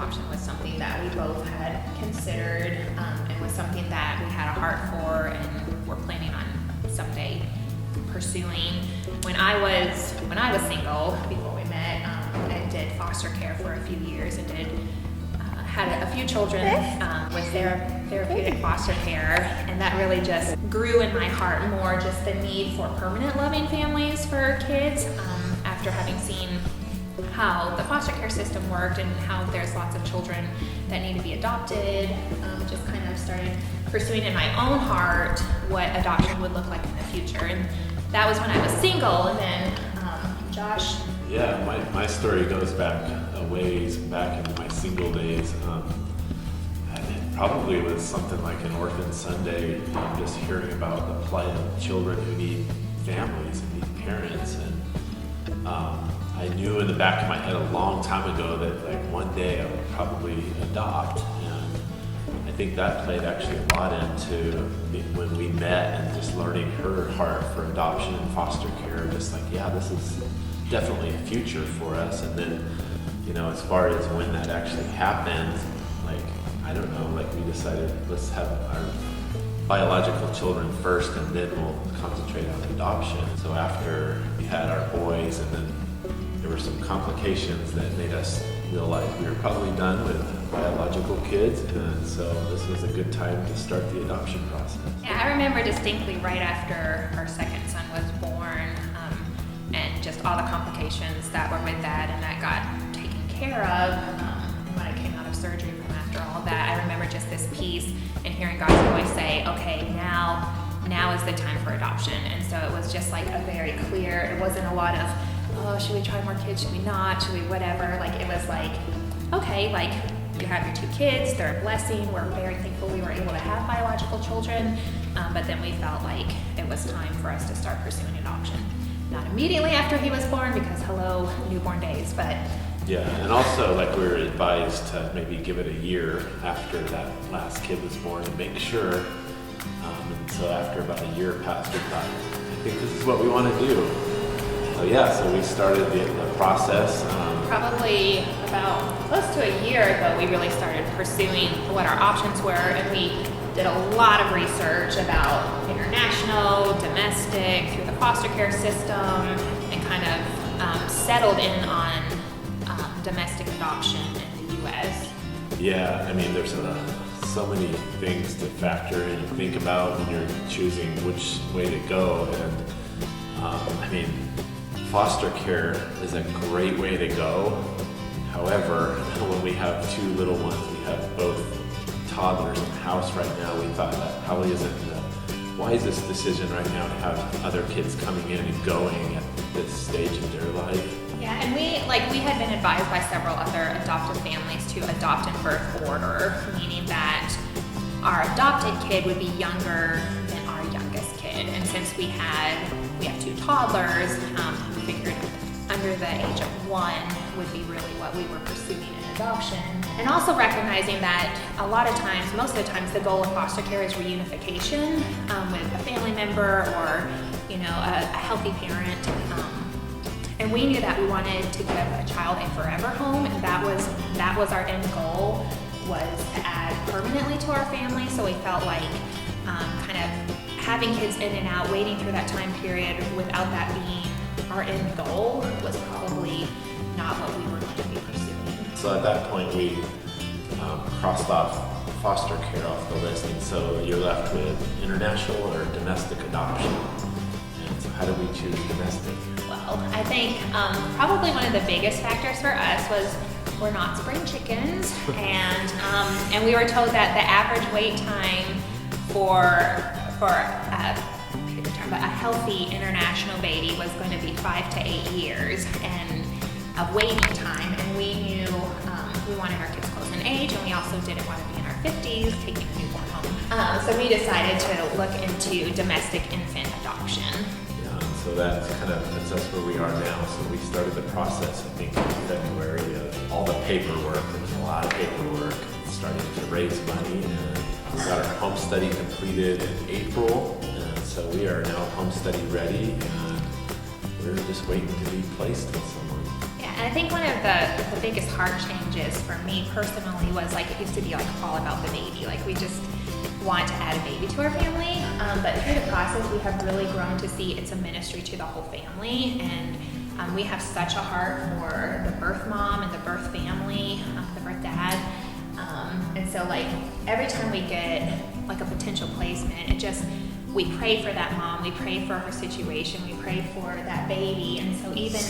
adoption was something that we both had considered, and was something that we had a heart for and were planning on someday pursuing. When I was single before we met, I did foster care for a few years and had a few children with therapeutic foster care, and that really just grew in my heart more just the need for permanent loving families for kids, after having seen how the foster care system worked and how there's lots of children that need to be adopted. Just kind of started pursuing in my own heart what adoption would look like in the future, and that was when I was single. And then Josh. Yeah, my story goes back a ways back into my single days. It probably was something like an Orphan Sunday, just hearing about the plight of children who need families and need parents. And I knew in the back of my head a long time ago that like one day I would probably adopt. And I think that played actually a lot into when we met and just learning her heart for adoption and foster care. Just like, yeah, this is definitely a future for us. And then, as far as when that actually happened, like, I don't know, like we decided let's have our biological children first and then we'll concentrate on adoption. So after we had our boys, and then there were some complications that made us realize we were probably done with biological kids, and so this was a good time to start the adoption process. Yeah, I remember distinctly right after our second son was born, and just all the complications that were with that, and that got taken care of. When I came out of surgery from after all that, I remember just this peace and hearing God's voice say, okay, now is the time for adoption. And so it was just like a very clear, it wasn't a lot of, oh, should we try more kids, should we not, should we whatever. Like, it was like, okay, like, you have your 2 kids, they're a blessing, we're very thankful we were able to have biological children, but then we felt like it was time for us to start pursuing adoption. Not immediately after he was born, because hello, newborn days, but. Yeah, and also like we were advised to maybe give it a year after that last kid was born to make sure. And so after about a year passed, we thought, I think this is what we want to do. So yeah, so we started the process. Probably about close to a year ago, we really started pursuing what our options were, and we did a lot of research about international, domestic, through the foster care system, and kind of settled in on domestic adoption in the U.S. Yeah, I mean, there's so many things to factor in and think about when you're choosing which way to go. And I mean, foster care is a great way to go. However, when we have 2 little ones, we have both toddlers in the house right now, we thought that probably isn't the wisest decision right now to have other kids coming in and going at this stage of their life. Yeah, and we had been advised by several other adoptive families to adopt in birth order, meaning that our adopted kid would be younger than our youngest kid. And since we have 2 toddlers, we figured under the age of 1 would be really what we were pursuing in adoption. And also recognizing that a lot of times, most of the times, the goal of foster care is reunification with a family member or, a healthy parent. And we knew that we wanted to give a child a forever home, and that was our end goal, was to add permanently to our family. So we felt like kind of having kids in and out, waiting through that time period without that being our end goal was probably not what we were going to be pursuing. So at that point, we crossed off foster care off the list, and so you're left with international or domestic adoption. And so how did we choose domestic? Well, I think probably one of the biggest factors for us was we're not spring chickens, and we were told that the average wait time for a healthy international baby was going to be 5 to 8 years and of waiting time, and we knew we wanted our kids close in age, and we also didn't want to be in our 50s taking a newborn home. So we decided to look into domestic infant adoption. So that kind of puts us where we are now. So we started the process, I think, in February of all the paperwork. There was a lot of paperwork, starting to raise money, and we got our home study completed in April. And so we are now home study ready, and we're just waiting to be placed with someone. Yeah, And I think one of the biggest heart changes for me personally was like, it used to be like all about the baby. Like we just want to add a baby to our family. But through the process, we have really grown to see it's a ministry to the whole family. And we have such a heart for the birth mom and the birth family, the birth dad. And so like every time we get like a potential placement, we pray for that mom, we pray for her situation, we pray for that baby. And so even,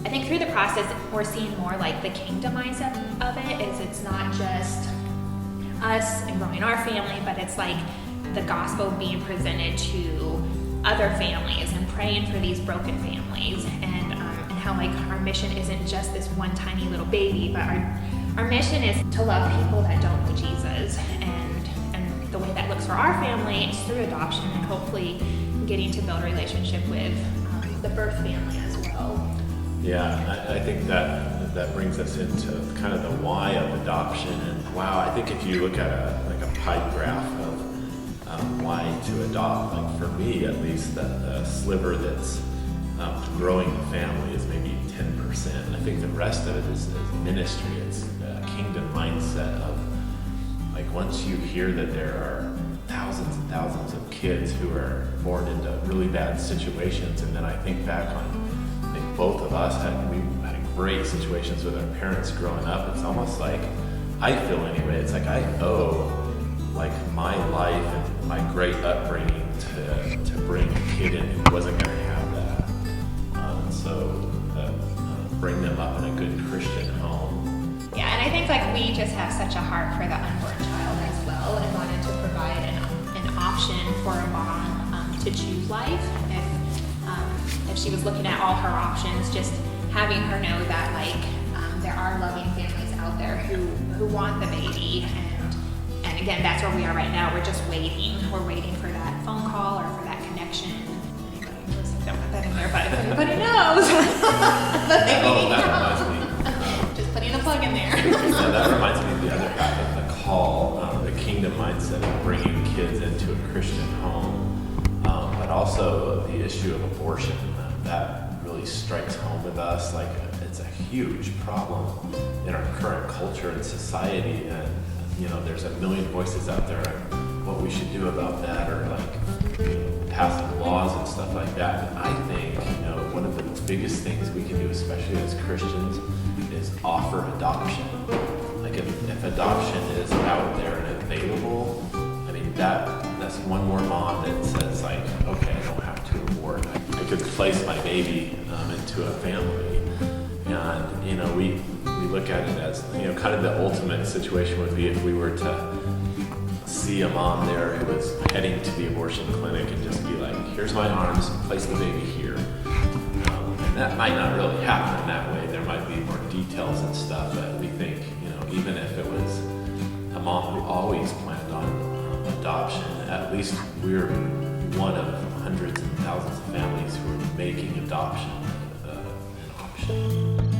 I think through the process, we're seeing more like the kingdom mindset of it, is it's not just us and growing our family, but it's like the gospel being presented to other families and praying for these broken families, and how like our mission isn't just this one tiny little baby, but our mission is to love people that don't know Jesus, and the way that looks for our family is through adoption and hopefully getting to build a relationship with the birth family as well. Yeah, I think that brings us into kind of the why of adoption. And wow, I think if you look at a pie graph of why to adopt, like for me at least, the sliver that's growing the family is maybe 10%. I think the rest of it is ministry. It's a kingdom mindset of like, once you hear that there are thousands and thousands of kids who are born into really bad situations, and then I think back on, I think both of us had great situations with our parents growing up. It's almost like, I feel anyway, it's like I owe like my life and my great upbringing to bring a kid in who wasn't going to have that. Bring them up in a good Christian home. Yeah, and I think like we just have such a heart for the unborn child as well, and wanted to provide an option for a mom to choose life. If she was looking at all her options, just having her know that like there are loving families out there who want the baby, and again, that's where we are right now. We're just waiting. We're waiting for that phone call or for that connection. Anybody knows? Don't put that in there, but if anybody knows, that reminds me. Just putting a plug in there. So that reminds me of the other half of the call, the kingdom mindset of bringing kids into a Christian home, but also the issue of abortion. That really strikes home with us. Like, it's a huge problem in our current culture and society, and there's a million voices out there on what we should do about that, or like passing laws and stuff like that. And I think one of the biggest things we can do, especially as Christians, is offer adoption. Like if adoption is out there and available, I mean that's one more mom that says like, okay, I don't have to abort. I could place my baby into a family, and we look at it as kind of the ultimate situation would be if we were to see a mom there who was heading to the abortion clinic and just be like, here's my arms, place the baby here. And that might not really happen in that way. There might be more details and stuff, but we think, even if it was a mom who always planned on adoption, at least we're one of hundreds and thousands of families who are making adoption an option.